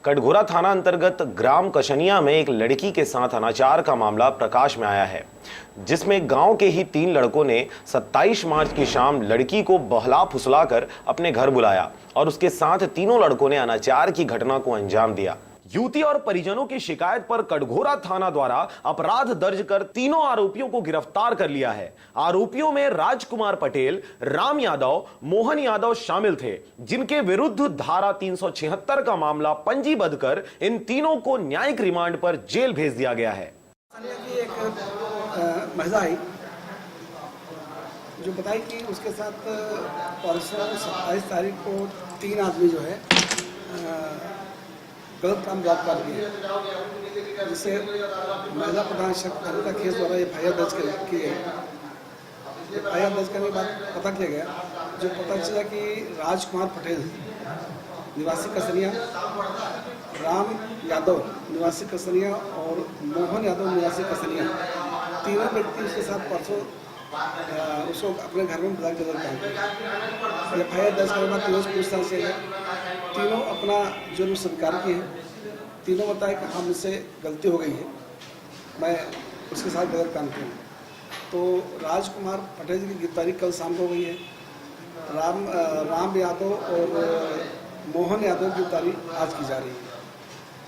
कटघोरा थाना अंतर्गत ग्राम कशनिया में एक लड़की के साथ अनाचार का मामला प्रकाश में आया है, जिसमें गांव के ही 3 लड़कों ने 27 मार्च की शाम लड़की को बहला फुसलाकर अपने घर बुलाया और उसके साथ तीनों लड़कों ने अनाचार की घटना को अंजाम दिया। युवती और परिजनों की शिकायत पर कटघोरा थाना द्वारा अपराध दर्ज कर तीनों आरोपियों को गिरफ्तार कर लिया है। आरोपियों में राजकुमार पटेल, राम यादव, मोहन यादव शामिल थे, जिनके विरुद्ध धारा 376 का मामला पंजीबद्ध कर इन तीनों को न्यायिक रिमांड पर जेल भेज दिया गया है। एक महिला आई जो बताई कि उसके साथ परसों 27 तारीख को 3 आदमी जो है गलत काम कर दिए, जिससे महिला प्रधान शक्ति का केस द्वारा FIR दर्ज की है। FIR दर्ज करने के बाद पता किया गया, जो पता चला कि राजकुमार पटेल निवासी कसनिया, राम यादव निवासी कसनिया और मोहन यादव निवासी कसनिया, तीनों व्यक्ति उसके साथ परसों उसको अपने घर में बुला के काम किया। FIR दर्ज करने के बाद तीनों पूछताछ से तीनों अपना जुर्म स्वीकार किए हैं। तीनों बताए कि हमसे गलती हो गई है, मैं उसके साथ गलत काम किया। तो राजकुमार पटेल की गिरफ्तारी कल शाम को हुई है। राम यादव और मोहन यादव की गिरफ्तारी आज की जा रही है,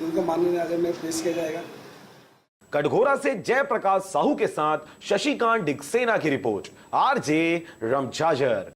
जिनको माननीय न्यायालय में पेश किया जाएगा। कटघोरा से जयप्रकाश साहू के साथ शशिकांत डिक्सेना की रिपोर्ट, RJ रमजाजर।